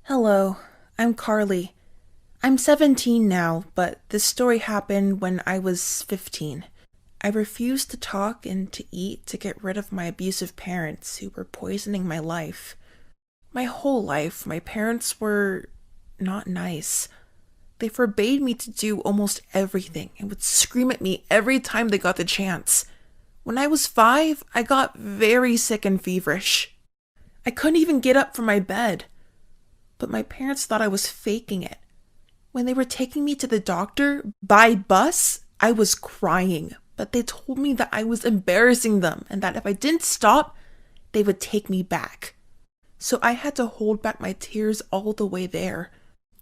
Hello, I'm Carly. I'm 17 now, but this story happened when I was 15. I refused to talk and to eat to get rid of my abusive parents who were poisoning my life. My whole life, my parents were not nice. They forbade me to do almost everything and would scream at me every time they got the chance. When I was 5, I got very sick and feverish. I couldn't even get up from my bed. But my parents thought I was faking it. When they were taking me to the doctor by bus, I was crying, but they told me that I was embarrassing them and that if I didn't stop, they would take me back. So I had to hold back my tears all the way there.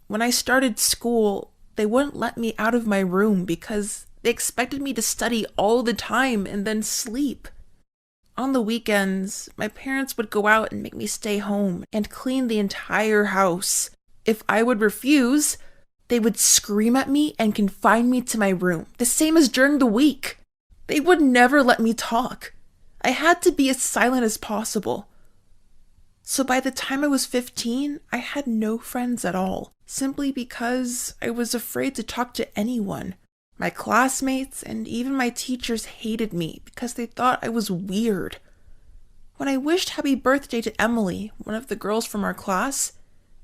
When I started school, they wouldn't let me out of my room because they expected me to study all the time and then sleep. On the weekends, my parents would go out and make me stay home and clean the entire house. If I would refuse, they would scream at me and confine me to my room, the same as during the week. They would never let me talk. I had to be as silent as possible. So by the time I was 15, I had no friends at all, simply because I was afraid to talk to anyone. My classmates and even my teachers hated me because they thought I was weird. When I wished happy birthday to Emily, one of the girls from our class,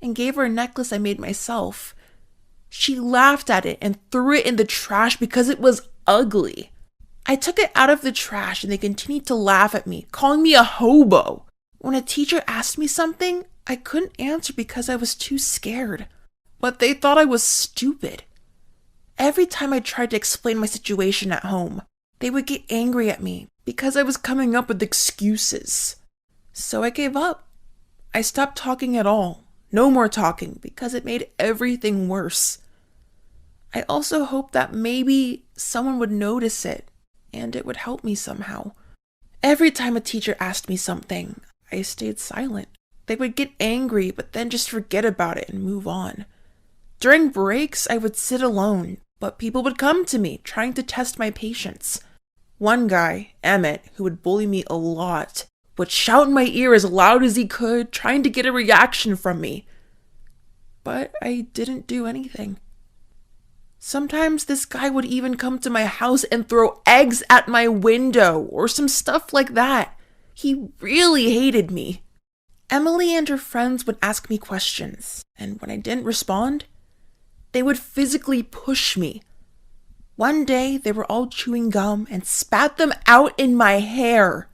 and gave her a necklace I made myself, she laughed at it and threw it in the trash because it was ugly. I took it out of the trash and they continued to laugh at me, calling me a hobo. When a teacher asked me something, I couldn't answer because I was too scared. But they thought I was stupid. Every time I tried to explain my situation at home, they would get angry at me because I was coming up with excuses. So I gave up. I stopped talking at all. No more talking because it made everything worse. I also hoped that maybe someone would notice it and it would help me somehow. Every time a teacher asked me something, I stayed silent. They would get angry but then just forget about it and move on. During breaks, I would sit alone. But people would come to me, trying to test my patience. One guy, Emmett, who would bully me a lot, would shout in my ear as loud as he could, trying to get a reaction from me. But I didn't do anything. Sometimes this guy would even come to my house and throw eggs at my window, or some stuff like that. He really hated me. Emily and her friends would ask me questions, and when I didn't respond, they would physically push me. One day, they were all chewing gum and spat them out in my hair.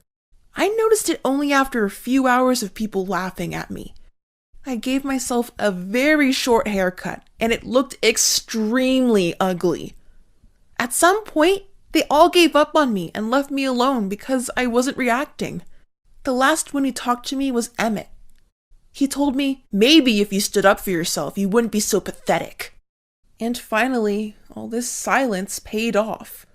I noticed it only after a few hours of people laughing at me. I gave myself a very short haircut, and it looked extremely ugly. At some point, they all gave up on me and left me alone because I wasn't reacting. The last one who talked to me was Emmett. He told me, maybe if you stood up for yourself, you wouldn't be so pathetic. And finally, all this silence paid off.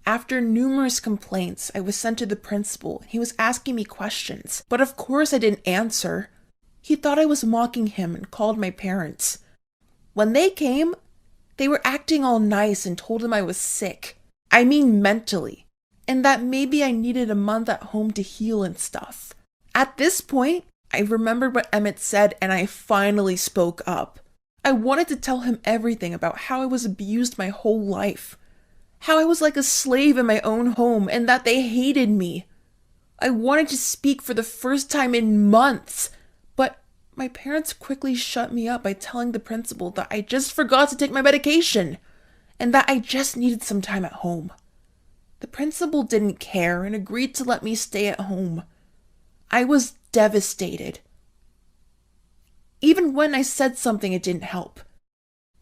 After numerous complaints, I was sent to the principal. He was asking me questions, but of course I didn't answer. He thought I was mocking him and called my parents. When they came, they were acting all nice and told him I was sick. I mean mentally. And that maybe I needed a month at home to heal and stuff. At this point, I remembered what Emmett said and I finally spoke up. I wanted to tell him everything about how I was abused my whole life, how I was like a slave in my own home and that they hated me. I wanted to speak for the first time in months, but my parents quickly shut me up by telling the principal that I just forgot to take my medication and that I just needed some time at home. The principal didn't care and agreed to let me stay at home. I was devastated. Even when I said something, it didn't help.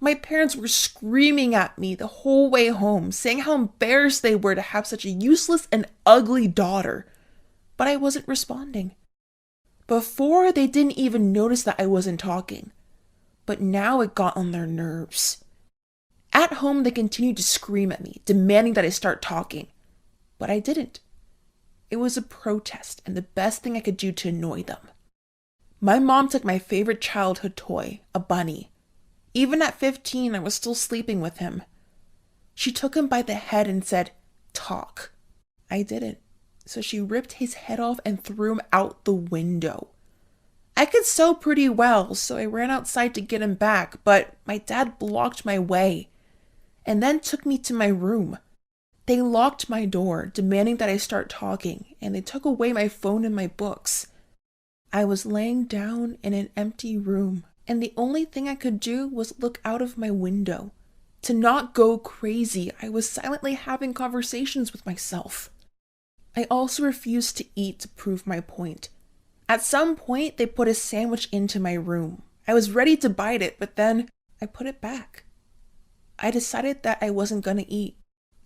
My parents were screaming at me the whole way home, saying how embarrassed they were to have such a useless and ugly daughter. But I wasn't responding. Before, they didn't even notice that I wasn't talking. But now it got on their nerves. At home, they continued to scream at me, demanding that I start talking. But I didn't. It was a protest and the best thing I could do to annoy them. My mom took my favorite childhood toy, a bunny. Even at 15, I was still sleeping with him. She took him by the head and said, "Talk." I didn't, so she ripped his head off and threw him out the window. I could sew pretty well, so I ran outside to get him back, but my dad blocked my way and then took me to my room. They locked my door, demanding that I start talking, and they took away my phone and my books. I was laying down in an empty room, and the only thing I could do was look out of my window. To not go crazy, I was silently having conversations with myself. I also refused to eat to prove my point. At some point, they put a sandwich into my room. I was ready to bite it, but then I put it back. I decided that I wasn't going to eat.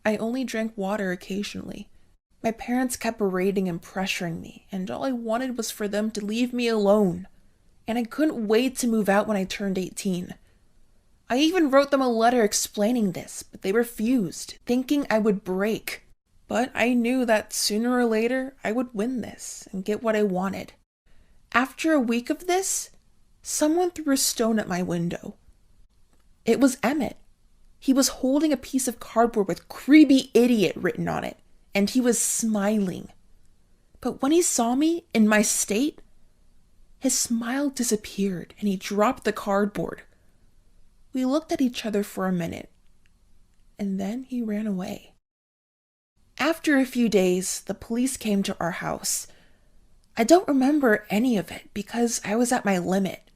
I only drank water occasionally. My parents kept berating and pressuring me, and all I wanted was for them to leave me alone. And I couldn't wait to move out when I turned 18. I even wrote them a letter explaining this, but they refused, thinking I would break. But I knew that sooner or later I would win this and get what I wanted. After a week of this, someone threw a stone at my window. It was Emmett. He was holding a piece of cardboard with "creepy idiot" written on it, and he was smiling. But when he saw me in my state, his smile disappeared and he dropped the cardboard. We looked at each other for a minute, and then he ran away. After a few days, the police came to our house. I don't remember any of it because I was at my limit.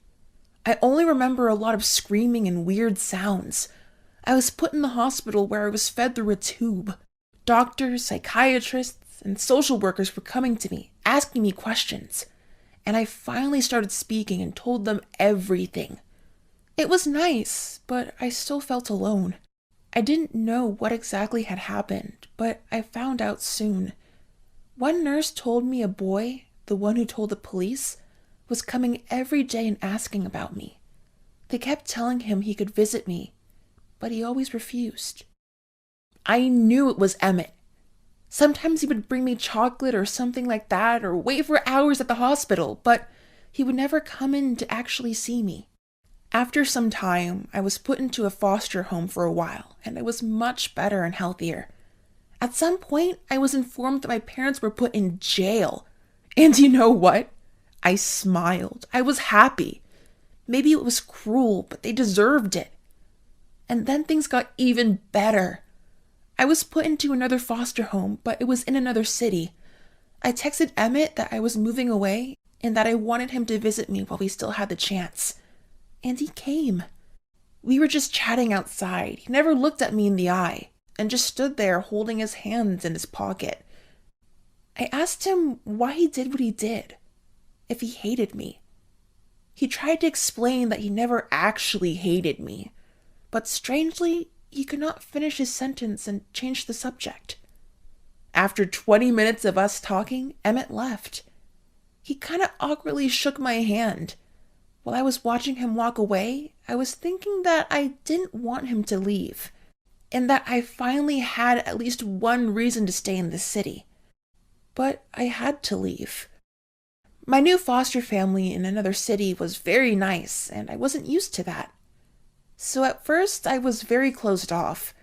I only remember a lot of screaming and weird sounds. I was put in the hospital where I was fed through a tube. Doctors, psychiatrists, and social workers were coming to me, asking me questions. And I finally started speaking and told them everything. It was nice, but I still felt alone. I didn't know what exactly had happened, but I found out soon. One nurse told me a boy, the one who told the police, was coming every day and asking about me. They kept telling him he could visit me, but he always refused. I knew it was Emmett. Sometimes he would bring me chocolate or something like that, or wait for hours at the hospital, but he would never come in to actually see me. After some time, I was put into a foster home for a while, and I was much better and healthier. At some point, I was informed that my parents were put in jail. And you know what? I smiled. I was happy. Maybe it was cruel, but they deserved it. And then things got even better. I was put into another foster home, but it was in another city. I texted Emmett that I was moving away and that I wanted him to visit me while we still had the chance. And he came. We were just chatting outside. He never looked at me in the eye and just stood there holding his hands in his pocket. I asked him why he did what he did, if he hated me. He tried to explain that he never actually hated me, but strangely, he could not finish his sentence and changed the subject. After 20 minutes of us talking, Emmett left. He kind of awkwardly shook my hand. While I was watching him walk away, I was thinking that I didn't want him to leave, and that I finally had at least one reason to stay in the city. But I had to leave. My new foster family in another city was very nice, and I wasn't used to that. So at first, I was very closed off.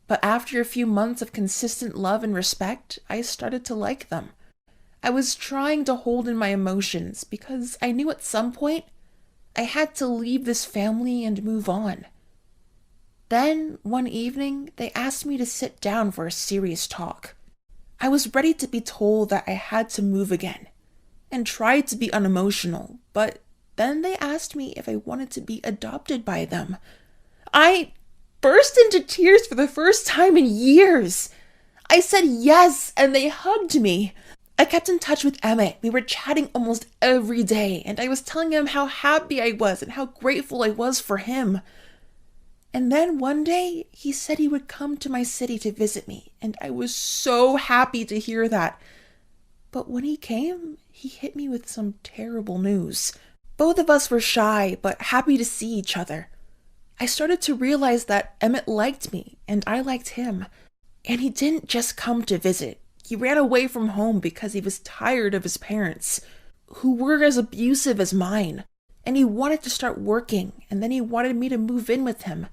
But after a few months of consistent love and respect, I started to like them. I was trying to hold in my emotions because I knew at some point I had to leave this family and move on. Then, one evening, they asked me to sit down for a serious talk. I was ready to be told that I had to move again, and tried to be unemotional, but then they asked me if I wanted to be adopted by them. I burst into tears for the first time in years. I said yes, and they hugged me. I kept in touch with Emmett. We were chatting almost every day, and I was telling him how happy I was and how grateful I was for him. And then one day, he said he would come to my city to visit me, and I was so happy to hear that. But when he came, he hit me with some terrible news. Both of us were shy, but happy to see each other. I started to realize that Emmett liked me, and I liked him. And he didn't just come to visit. He ran away from home because he was tired of his parents, who were as abusive as mine. And he wanted to start working, and then he wanted me to move in with him.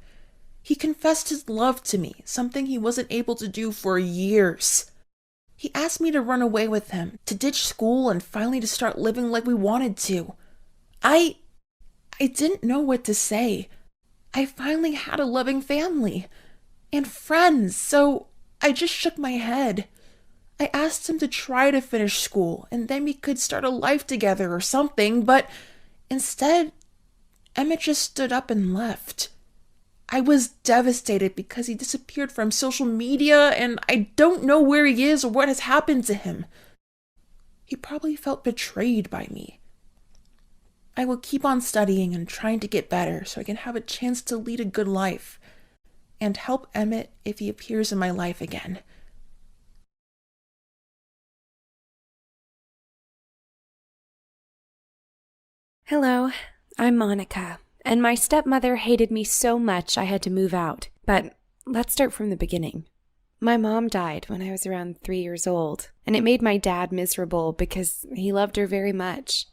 He confessed his love to me, something he wasn't able to do for years. He asked me to run away with him, to ditch school and finally to start living like we wanted to. I didn't know what to say. I finally had a loving family and friends, so I just shook my head. I asked him to try to finish school and then we could start a life together or something, but instead, Emmett just stood up and left. I was devastated because he disappeared from social media and I don't know where he is or what has happened to him. He probably felt betrayed by me. I will keep on studying and trying to get better so I can have a chance to lead a good life and help Emmett if he appears in my life again. Hello, I'm Monica, and my stepmother hated me so much I had to move out. But let's start from the beginning. My mom died when I was around 3 years old, and it made my dad miserable because he loved her very much.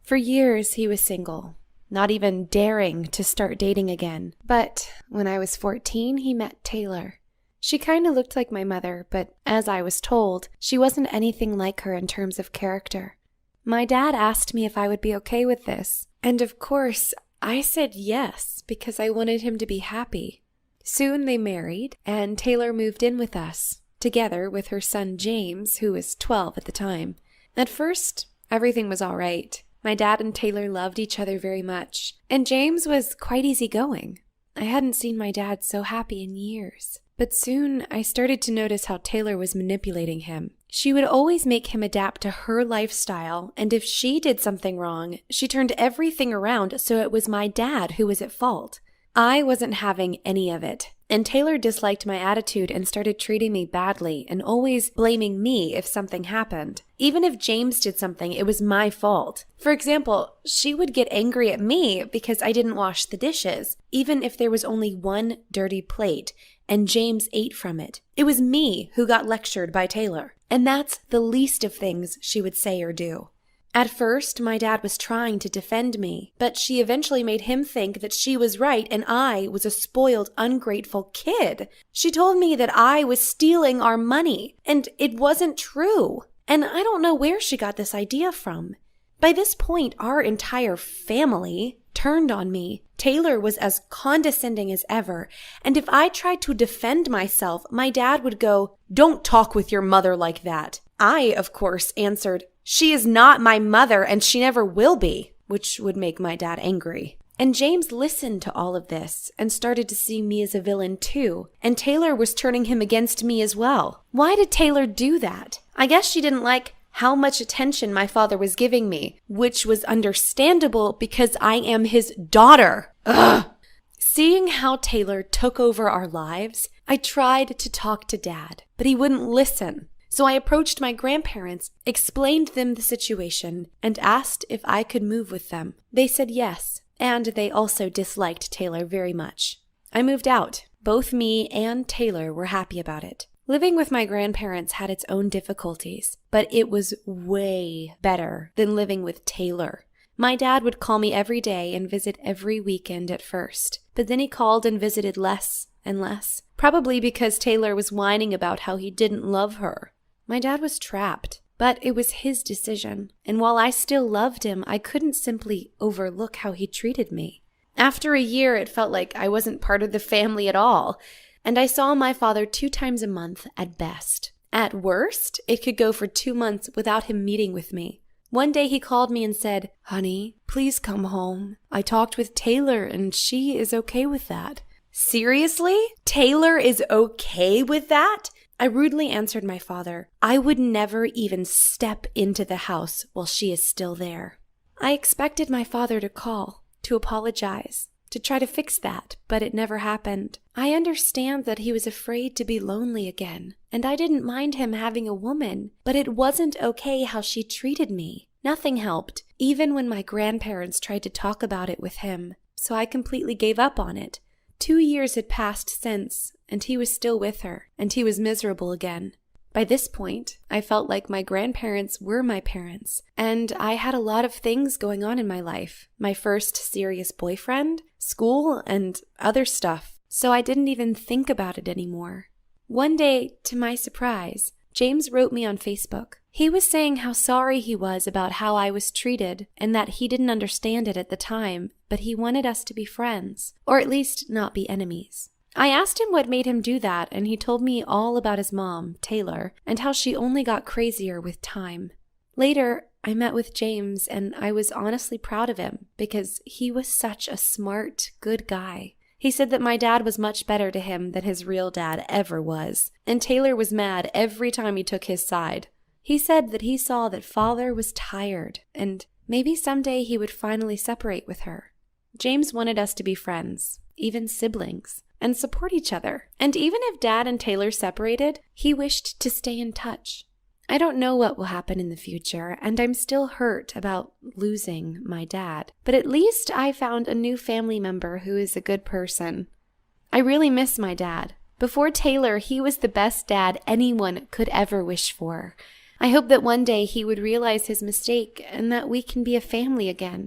For years, he was single, not even daring to start dating again. But when I was 14, he met Taylor. She kind of looked like my mother, but as I was told, she wasn't anything like her in terms of character. My dad asked me if I would be okay with this, and of course, I said yes because I wanted him to be happy. Soon they married, and Taylor moved in with us, together with her son James, who was 12 at the time. At first, everything was all right. My dad and Taylor loved each other very much, and James was quite easygoing. I hadn't seen my dad so happy in years. But soon, I started to notice how Taylor was manipulating him. She would always make him adapt to her lifestyle, and if she did something wrong, she turned everything around so it was my dad who was at fault. I wasn't having any of it, and Taylor disliked my attitude and started treating me badly and always blaming me if something happened. Even if James did something, it was my fault. For example, she would get angry at me because I didn't wash the dishes, even if there was only one dirty plate, and James ate from it. It was me who got lectured by Taylor, and that's the least of things she would say or do. At first, my dad was trying to defend me, but she eventually made him think that she was right and I was a spoiled, ungrateful kid. She told me that I was stealing our money, and it wasn't true. And I don't know where she got this idea from. By this point, our entire family turned on me. Taylor was as condescending as ever, and if I tried to defend myself, my dad would go, "Don't talk with your mother like that." I, of course, answered, "She is not my mother and she never will be," which would make my dad angry. And James listened to all of this and started to see me as a villain too, and Taylor was turning him against me as well. Why did Taylor do that? I guess she didn't like how much attention my father was giving me, which was understandable because I am his daughter. Ugh. Seeing how Taylor took over our lives, I tried to talk to Dad, but he wouldn't listen. So I approached my grandparents, explained them the situation, and asked if I could move with them. They said yes, and they also disliked Taylor very much. I moved out. Both me and Taylor were happy about it. Living with my grandparents had its own difficulties, but it was way better than living with Taylor. My dad would call me every day and visit every weekend at first, but then he called and visited less and less, probably because Taylor was whining about how he didn't love her. My dad was trapped, but it was his decision, and while I still loved him, I couldn't simply overlook how he treated me. After a year, it felt like I wasn't part of the family at all, and I saw my father 2 times a month at best. At worst, it could go for 2 months without him meeting with me. One day he called me and said, "Honey, please come home. I talked with Taylor and she is okay with that." Seriously? Taylor is okay with that? I rudely answered my father, I would never even step into the house while she is still there. I expected my father to call, to apologize, to try to fix that, but it never happened. I understand that he was afraid to be lonely again, and I didn't mind him having a woman, but it wasn't okay how she treated me. Nothing helped, even when my grandparents tried to talk about it with him, so I completely gave up on it. 2 years had passed since, and he was still with her, and he was miserable again. By this point, I felt like my grandparents were my parents, and I had a lot of things going on in my life. My first serious boyfriend, school, and other stuff, so I didn't even think about it anymore. One day, to my surprise, James wrote me on Facebook. He was saying how sorry he was about how I was treated and that he didn't understand it at the time, but he wanted us to be friends, or at least not be enemies. I asked him what made him do that, and he told me all about his mom, Taylor, and how she only got crazier with time. Later, I met with James, and I was honestly proud of him because he was such a smart, good guy. He said that my dad was much better to him than his real dad ever was, and Taylor was mad every time he took his side. He said that he saw that father was tired, and maybe someday he would finally separate with her. James wanted us to be friends, even siblings, and support each other. And even if Dad and Taylor separated, he wished to stay in touch. I don't know what will happen in the future, and I'm still hurt about losing my dad. But at least I found a new family member who is a good person. I really miss my dad. Before Taylor, he was the best dad anyone could ever wish for. I hope that one day he would realize his mistake and that we can be a family again.